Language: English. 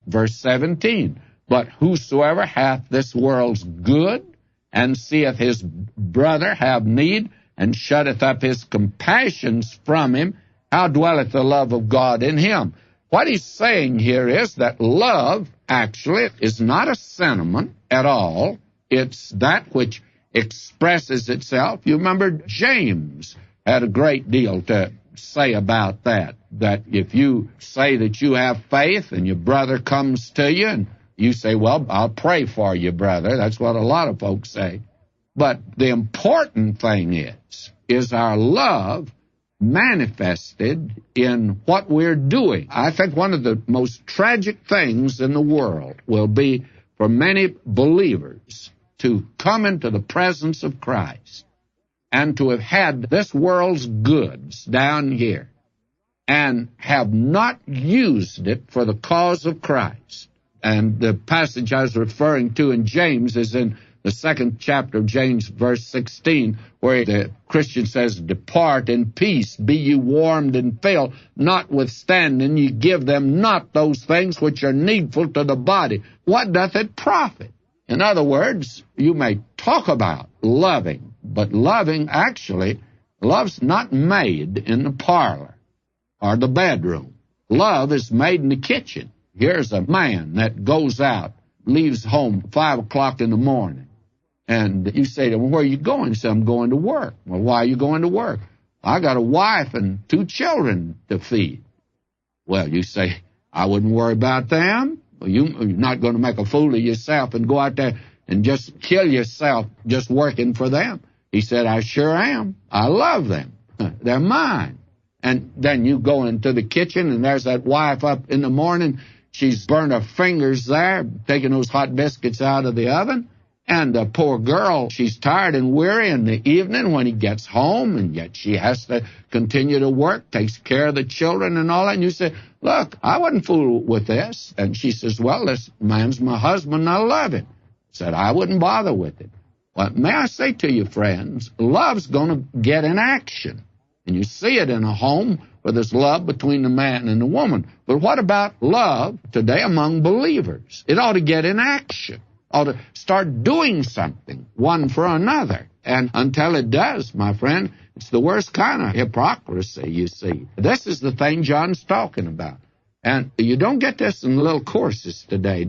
Verse 17, but whosoever hath this world's good, and seeth his brother have need, and shutteth up his compassions from him, how dwelleth the love of God in him? What he's saying here is that love actually is not a sentiment at all. It's that which expresses itself. You remember James had a great deal to say about that if you say that you have faith and your brother comes to you and you say, well, I'll pray for you, brother. That's what a lot of folks say. But the important thing is our love manifested in what we're doing. I think one of the most tragic things in the world will be for many believers to come into the presence of Christ and to have had this world's goods down here and have not used it for the cause of Christ. And the passage I was referring to in James is in the 2nd chapter of James, verse 16, where the Christian says, depart in peace, be ye warmed and filled, notwithstanding ye give them not those things which are needful to the body. What doth it profit? In other words, you may talk about loving, but loving actually, love's not made in the parlor or the bedroom. Love is made in the kitchen. Here's a man that goes out, leaves home 5 o'clock in the morning. And you say to him, where are you going? He says, I'm going to work. Well, why are you going to work? I got a wife and 2 children to feed. Well, you say, I wouldn't worry about them. Well, you're not going to make a fool of yourself and go out there and just kill yourself just working for them. He said, I sure am. I love them. They're mine. And then you go into the kitchen, and there's that wife up in the morning. She's burned her fingers there, taking those hot biscuits out of the oven. And the poor girl, she's tired and weary in the evening when he gets home, and yet she has to continue to work, takes care of the children and all that. And you say, look, I wouldn't fool with this. And she says, well, this man's my husband, and I love him. Said, I wouldn't bother with it. Well, may I say to you, friends, love's going to get in action. And you see it in a home where there's love between the man and the woman. But what about love today among believers? It ought to get in action. Ought to start doing something, one for another. And until it does, my friend, it's the worst kind of hypocrisy, you see. This is the thing John's talking about. And you don't get this in little courses today.